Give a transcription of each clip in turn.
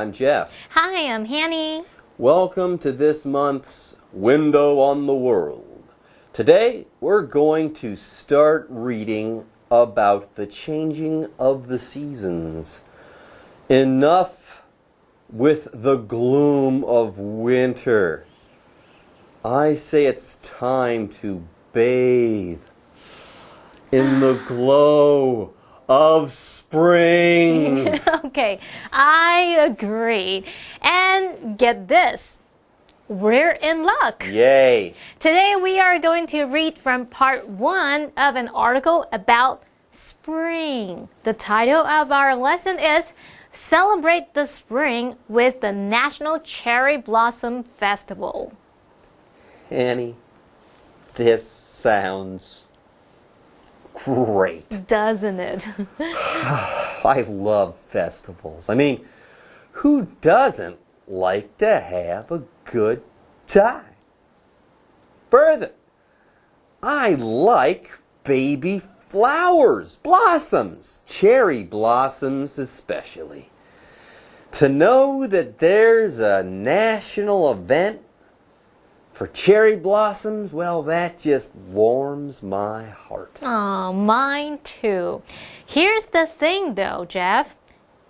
I'm Jeff. Hi, I'm Hanny. Welcome to this month's Window on the World. Today, we're going to start reading about the changing of the seasons. Enough with the gloom of winter. I say it's time to bathe in the glow of spring. Okay, I agree. And get this, we're in luck. Yay. Today we are going to read from part 1 of an article about spring. The title of our lesson is Celebrate the Spring with the National Cherry Blossom Festival. Annie, this sounds great. Doesn't it? I love festivals. I mean, who doesn't like to have a good time? Further, I like baby flowers, blossoms, cherry blossoms especially. To know that there's a national event for cherry blossoms, well, that just warms my heart. Oh, mine too. Here's the thing though, Jeff.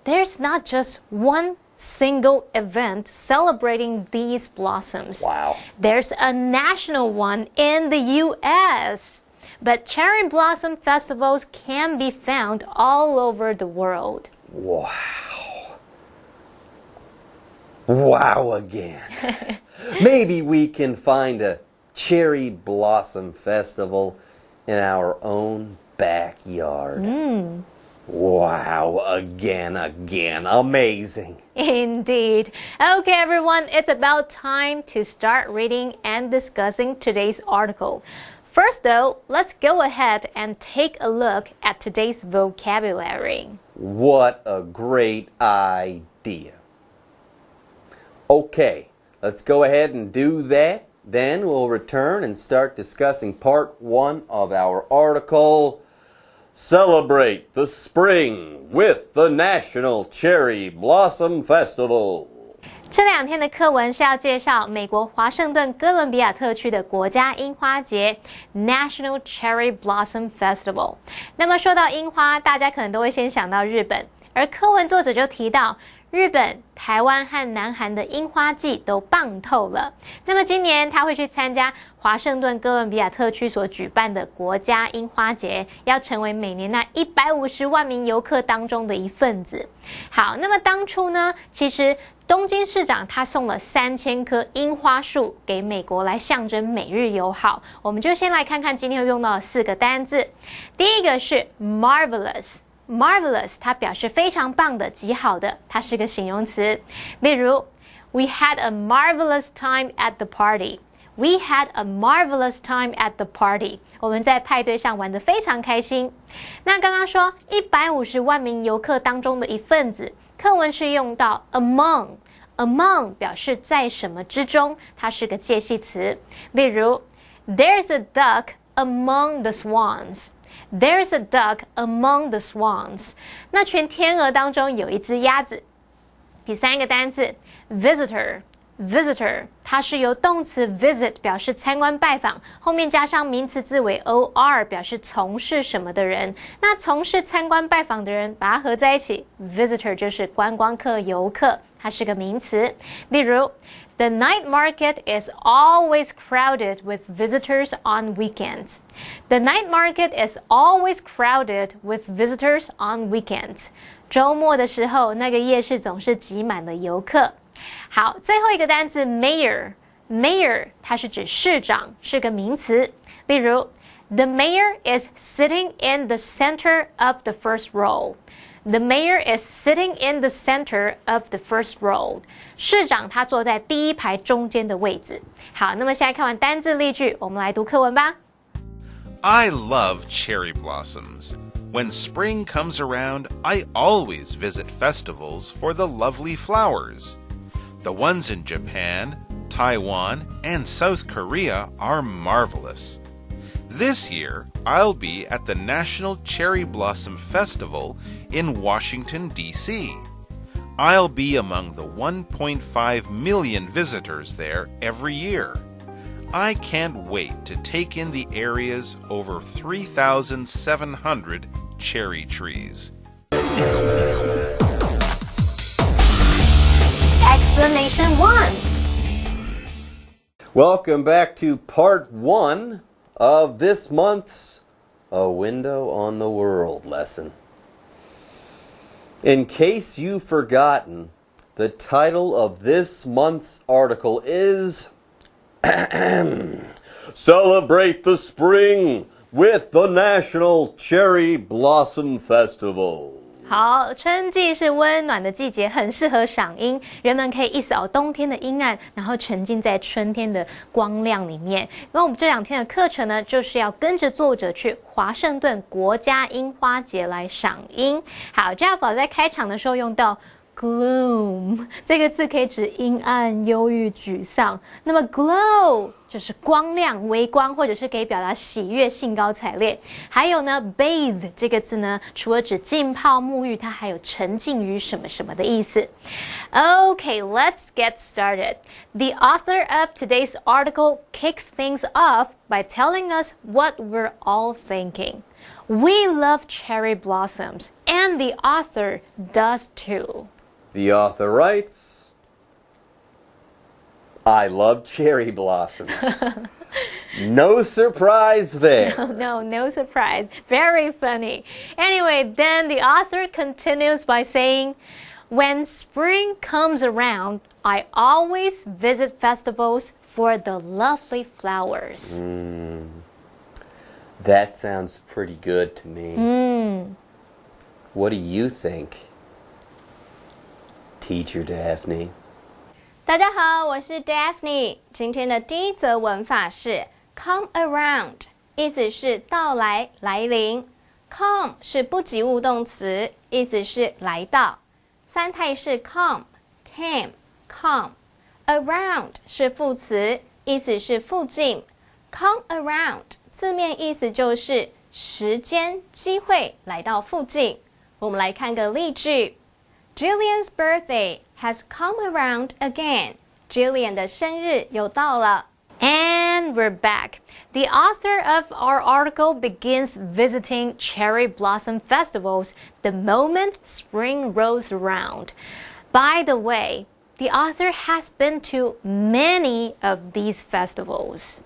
There's not just one single event celebrating these blossoms. Wow. There's a national one in the U.S. But cherry blossom festivals can be found all over the world. Wow. Wow again. Maybe we can find a cherry blossom festival in our own backyard. Wow again. Amazing. Indeed. Okay, everyone, it's about time to start reading and discussing today's article. First, though, let's go ahead and take a look at today's vocabulary. What a great idea. Okay, let's go ahead and do that. Then we'll return and start discussing part 1 of our article, Celebrate the Spring with the National Cherry Blossom Festival. 这2天的课文是要介绍美国华盛顿哥伦比亚特区的国家樱花节 National Cherry Blossom Festival。那么说到樱花，大家可能都会先想到日本，而课文作者就提到日本、台湾和南韩的樱花季都棒透了。那么今年他会去参加华盛顿哥伦比亚特区所举办的国家樱花节，要成为每年那150万名游客当中的一份子。好，那么当初呢，其实东京市长他送了3000棵樱花树给美国来象征美日友好。我们就先来看看今天会用到的4个单字。第一个是 marvelous。Marvelous 它表示非常棒的、极好的，它是个形容词。例如 We had a marvelous time at the party. We had a marvelous time at the party. 我们在派对上玩得非常开心。那刚刚说150万名游客当中的一份子，课文是用到 among 表示在什么之中，它是个介系词。例如 There's a duck among the swans.There's a duck among the swans. 那群天鹅当中有一只鸭子。第3个单字 visitor 它是由动词 visit 表示参观拜访，后面加上名词字尾 or 表示从事什么的人。那从事参观拜访的人，把它合在一起 visitor 就是观光客、游客，它是个名词。例如The night market is always crowded with visitors on weekends. The night market is always crowded with visitors on weekends. 周末的时候，那个夜市总是挤满了游客。好，最后一个单字 mayor 它是指市长，是个名词。例如 The mayor is sitting in the center of the first row.The mayor is sitting in the center of the first row. 市长他坐在第一排中间的位置。好，那么现在看完单字例句，我们来读课文吧。I love cherry blossoms. When spring comes around, I always visit festivals for the lovely flowers. The ones in Japan, Taiwan, and South Korea are marvelous. This year, I'll be at the National Cherry Blossom Festival in Washington, D.C. I'll be among the 1.5 million visitors there every year. I can't wait to take in the area's over 3,700 cherry trees. Explanation 1. Welcome back to part 1 of this month's A Window on the World lesson. In case you've forgotten, the title of this month's article is Celebrate the Spring with the National Cherry Blossom Festival. 好，春季是温暖的季节，很适合赏樱。人们可以一扫冬天的阴暗，然后沉浸在春天的光亮里面。那我们这2天的课程呢，就是要跟着作者去华盛顿国家樱花节来赏樱。好，Jeff老师在开场的时候用到 gloom 这个字可以指阴暗、忧郁、沮丧。那么 glow 就是光亮、微光，或者是可以表达喜悦、兴高采烈。还有呢 bathe 这个字呢，除了指浸泡、沐浴，它还有沉浸于什么什么的意思。Okay, let's get started. The author of today's article kicks things off by telling us what we're all thinking. We love cherry blossoms, and the author does too. The author writes, I love cherry blossoms. No surprise there. No surprise. Very funny. Anyway, then the author continues by saying, when spring comes around, I always visit festivals for the lovely flowers. That sounds pretty good to me. What do you think, Teacher Daphne? 大家好，我是 Daphne。今天的第一则文法是 come around， 意思是到来、来临。come 是不及物动词，意思是来到。三态是 come、came、come。around 是副词，意思是附近。come around 字面意思就是时间、机会来到附近。我们来看个例句。Jillian's birthday has come around again. Jillian 的生日又到了。And we're back. The author of our article begins visiting cherry blossom festivals the moment spring rolls around. By the way, the author has been to many of these festivals.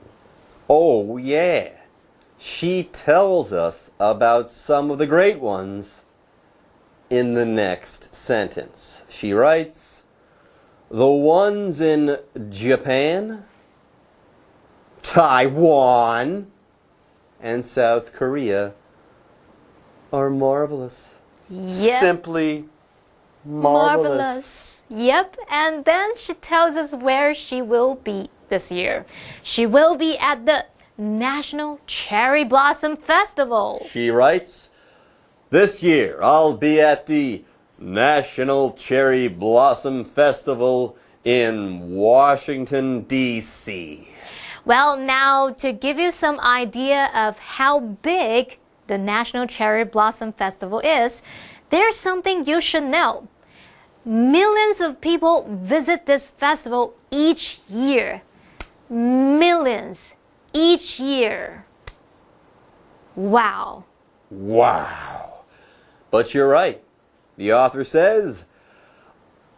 Oh, yeah. She tells us about some of the great ones in the next sentence. She writes, the ones in Japan, Taiwan, and South Korea are marvelous. Yep. Simply marvelous. Yep, and then she tells us where she will be this year. She will be at the National Cherry Blossom Festival. She writes, this year I'll be at the National Cherry Blossom Festival in Washington, D.C. Well, now to give you some idea of how big the National Cherry Blossom Festival is, there's something you should know. Millions of people visit this festival each year. Millions each year. Wow. Wow. But you're right. The author says,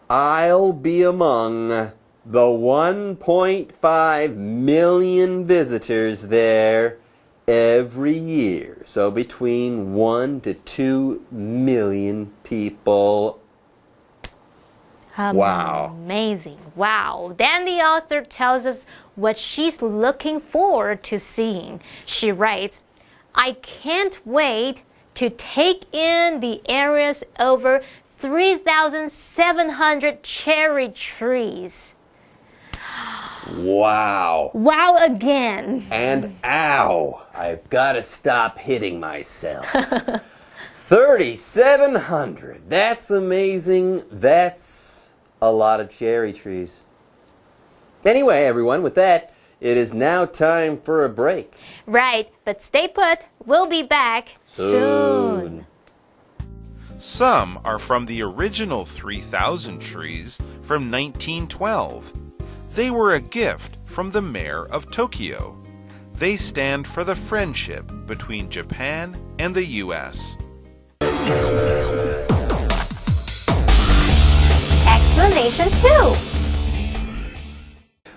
I'll be among the 1.5 million visitors there every year. So between 1 to 2 million people. Wow. Amazing. Wow. Then the author tells us what she's looking forward to seeing. She writes, I can't wait to take in the area's over 3,700 cherry trees. Wow. Wow again. And ow, I've got to stop hitting myself. 3,700. That's amazing. That's a lot of cherry trees. Anyway, everyone, with that, it is now time for a break. Right, but stay put. We'll be back soon. Some are from the original 3,000 trees from 1912. They were a gift from the mayor of Tokyo. They stand for the friendship between Japan and the U.S. Explanation 2.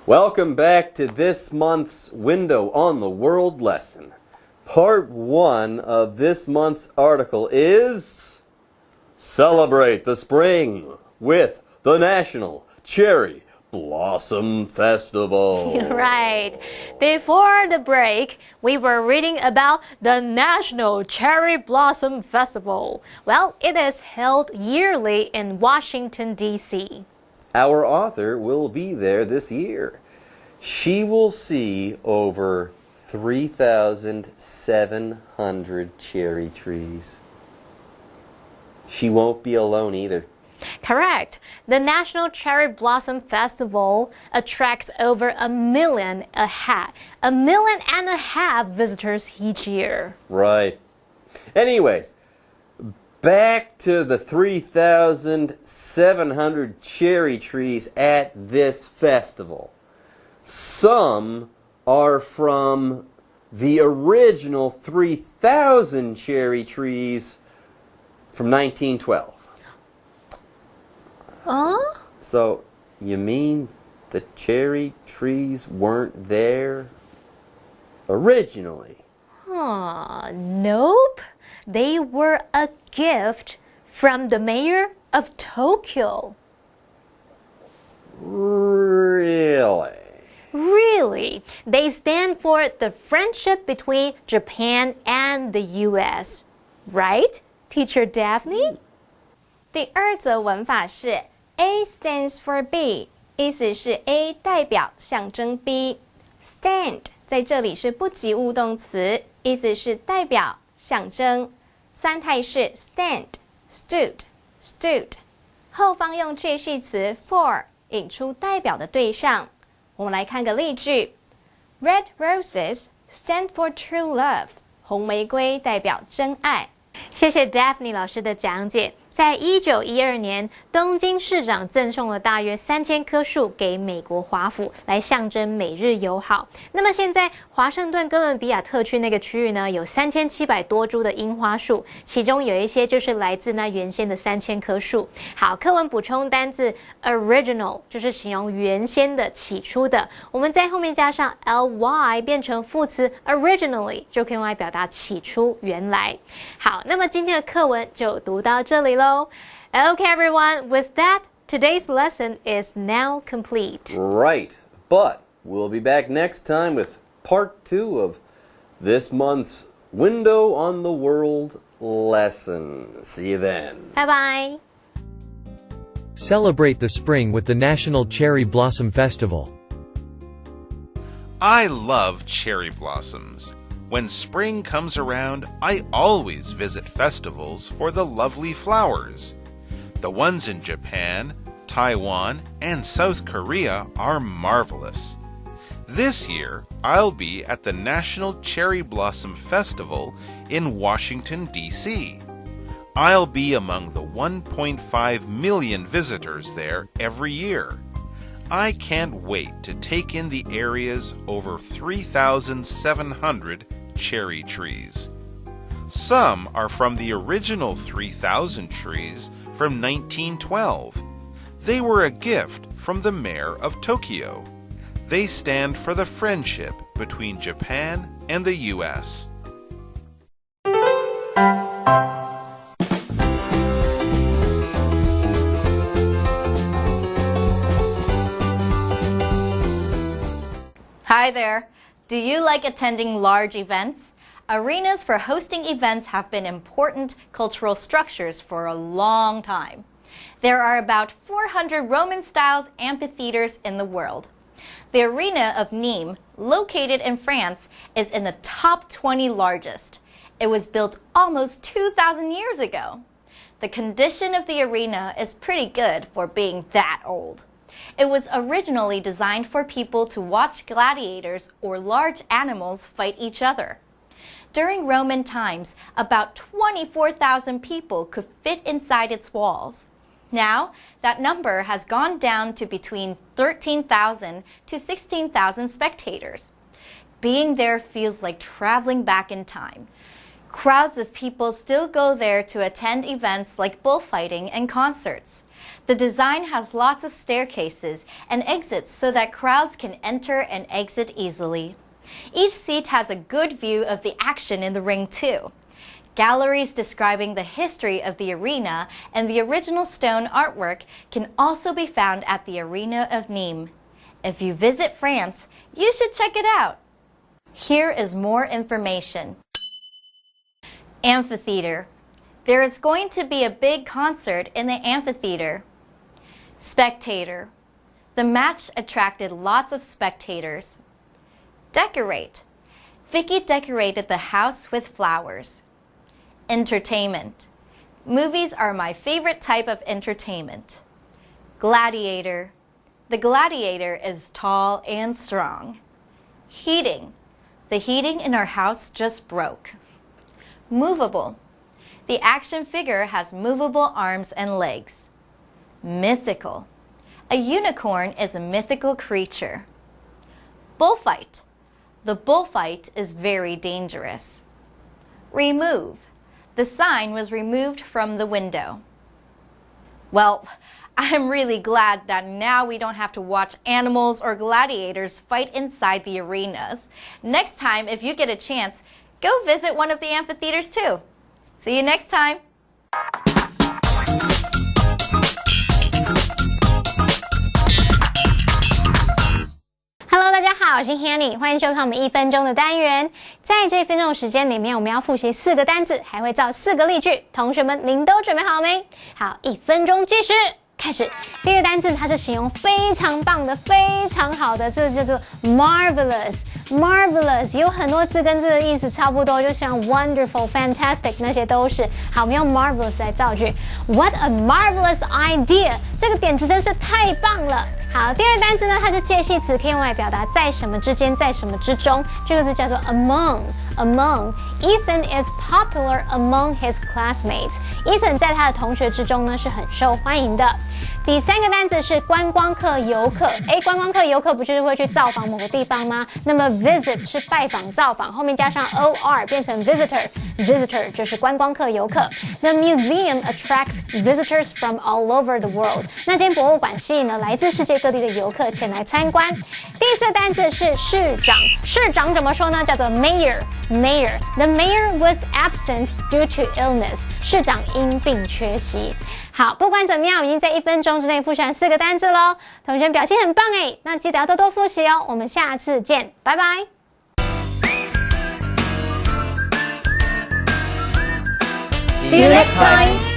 Welcome back to this month's Window on the World lesson. Part 1 of this month's article is Celebrate the Spring with the National Cherry Blossom Festival. Right. Before the break, we were reading about the National Cherry Blossom Festival. Well, it is held yearly in Washington, D.C. Our author will be there this year. She will see over 3,700 cherry trees. She won't be alone either. Correct. The National Cherry Blossom Festival attracts over 1.5 million visitors each year. Right. Anyways, back to the 3,700 cherry trees at this festival. Some are from the original 3,000 cherry trees from 1912. So, you mean the cherry trees weren't there originally? Nope. They were a gift from the mayor of Tokyo. Really? Really? They stand for the friendship between Japan and the U.S. Right, Teacher Daphne? 第二则文法是 A stands for B， 意思是 A 代表象征 B。Stand 在这里是不及物动词，意思是代表象征。三态是 stand、stood、stood， 后方用介系词 for 引出代表的对象。我们来看个例句 ：Red roses stand for true love， 红玫瑰代表真爱。谢谢 Daphne 老师的讲解。在1912年，东京市长赠送了大约3000棵树给美国华府，来象征美日友好。那么现在华盛顿哥伦比亚特区那个区域呢，有3700多株的樱花树，其中有一些就是来自那原先的3000棵树。好，课文补充单字 original 就是形容原先的、起初的，我们在后面加上 ly 变成副词 originally 就可以用来表达起初、原来。好，那么今天的课文就读到这里喽。Okay, everyone, with that, today's lesson is now complete. Right, but we'll be back next time with part 2 of this month's Window on the World lesson. See you then. Bye-bye. Celebrate the spring with the National Cherry Blossom Festival. I love cherry blossoms. When spring comes around, I always visit festivals for the lovely flowers. The ones in Japan, Taiwan, and South Korea are marvelous. This year, I'll be at the National Cherry Blossom Festival in Washington, D.C. I'll be among the 1.5 million visitors there every year. I can't wait to take in the area's over 3,700 cherry trees. Some are from the original 3,000 trees from 1912. They were a gift from the mayor of Tokyo. They stand for the friendship between Japan and the U.S. Hi there. Do you like attending large events? Arenas for hosting events have been important cultural structures for a long time. There are about 400 Roman-style amphitheaters in the world. The Arena of Nîmes, located in France, is in the top 20 largest. It was built almost 2,000 years ago. The condition of the arena is pretty good for being that old. It was originally designed for people to watch gladiators or large animals fight each other. During Roman times, about 24,000 people could fit inside its walls. Now, that number has gone down to between 13,000 to 16,000 spectators. Being there feels like traveling back in time. Crowds of people still go there to attend events like bullfighting and concerts. The design has lots of staircases and exits so that crowds can enter and exit easily. Each seat has a good view of the action in the ring too. Galleries describing the history of the arena and the original stone artwork can also be found at the Arena of Nîmes. If you visit France, you should check it out. Here is more information. Amphitheater. There is going to be a big concert in the amphitheater. Spectator. The match attracted lots of spectators. Decorate. Vicky decorated the house with flowers. Entertainment. Movies are my favorite type of entertainment. Gladiator. The gladiator is tall and strong. Heating. The heating in our house just broke. Movable. The action figure has movable arms and legs. Mythical. A unicorn is a mythical creature. Bullfight. The bullfight is very dangerous. Remove. The sign was removed from the window. Well, I'm really glad that now we don't have to watch animals or gladiators fight inside the arenas. Next time, if you get a chance, go visit one of the amphitheaters too. See you next time. Hello， 大家好，我是 Hanny， 欢迎收看我们1分钟的单元。在这1分钟的时间里面，我们要复习4个单字，还会造4个例句。同学们，您都准备好没？好，1分钟计时。开始，第一个单字它是形容非常棒的、非常好的，这叫做 marvelous。marvelous 有很多字跟这个意思差不多，就像 wonderful、fantastic 那些都是。好，我们用 marvelous 来造句。What a marvelous idea！ 这个点子真是太棒了。好，第二个单词呢，它是介系词，可以用来表达在什么之间，在什么之中。这个字叫做 among。Ethan is popular among his classmates. Ethan 在他的同学之中呢是很受欢迎的。第三个单词是观光客、游客。观光客、游客不就是会去造访某个地方吗？那么 visit 是拜访、造访，后面加上 or 变成 visitor 就是观光客、游客。The museum attracts visitors from all over the world. 那间博物馆吸引了来自世界各地的游客前来参观。第四个单词是市长。市长怎么说呢？叫做 mayor。The mayor was absent due to illness. 市长因病缺席。好，不管怎么样，我已经在1分钟之内复习完4个单字咯。同学表现很棒那记得要多多复习哦。我们下次见，拜拜。See you next time.